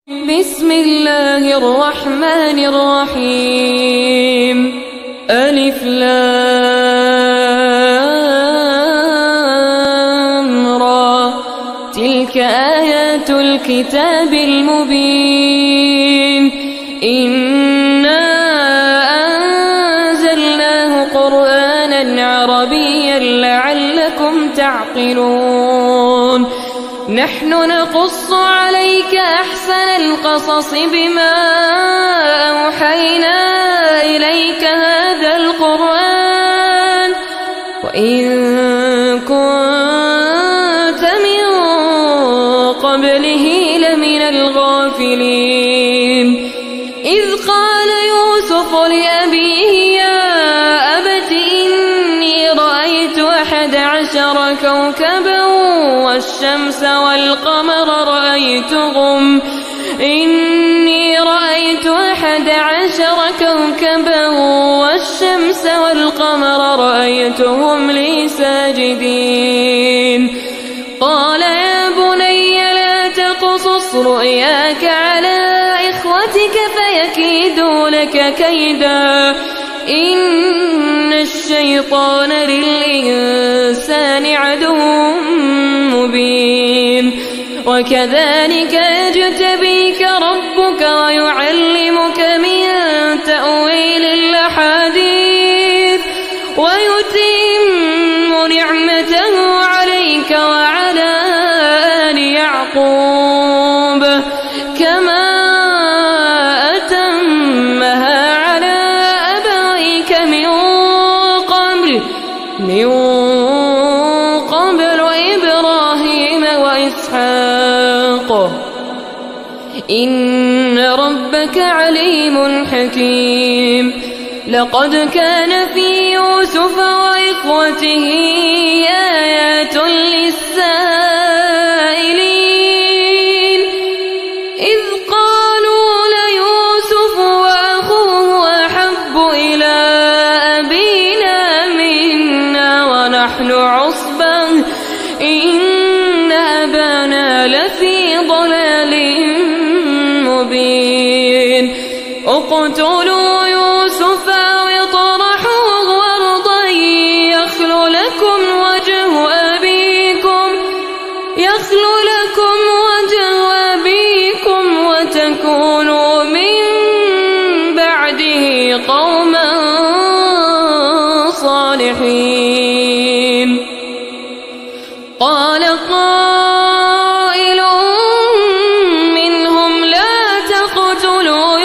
بسم الله الرحمن الرحيم. ألف لام را. تلك آيات الكتاب المبين. إنا أنزلناه قرآنا عربيا لعلكم تعقلون. نحن نقص عليك أحسن القصص بما أوحينا إليك هذا القرآن وإن كنت من قبله لمن الغافلين. إذ قال يوسف لأبيه يا أبت إني رأيت 11 كوكبا والشمس والقمر رأيتهم إني رأيت 11 كوكبا والشمس والقمر رأيتهم لي ساجدين. قال يا بني لا تقصص رؤياك على إخوتك فيكيدوا لك كيدا إن الشيطان للإنسان عدو مبين. وكذلك يجتبيك ربك ويعلمك من تأويل الأحاديث ويتم نعمته عليك وعلى آل يعقوب كما أتمها على أبويك من قبل إبراهيم وإسحاق إن ربك عليم حكيم. لقد كان في يوسف وإخوته آيات للسائلين إذ قالوا ليوسف وأخوه أحب إلى أبينا منا ونحن عصبة إن أبانا لفي ضلال مبين. اقتلوا يوسف أو اطرحوه أرضا يخل لكم وجه أبيكم وتكونوا من بعده قوما صالحين. قال قائل منهم لا تقتلوا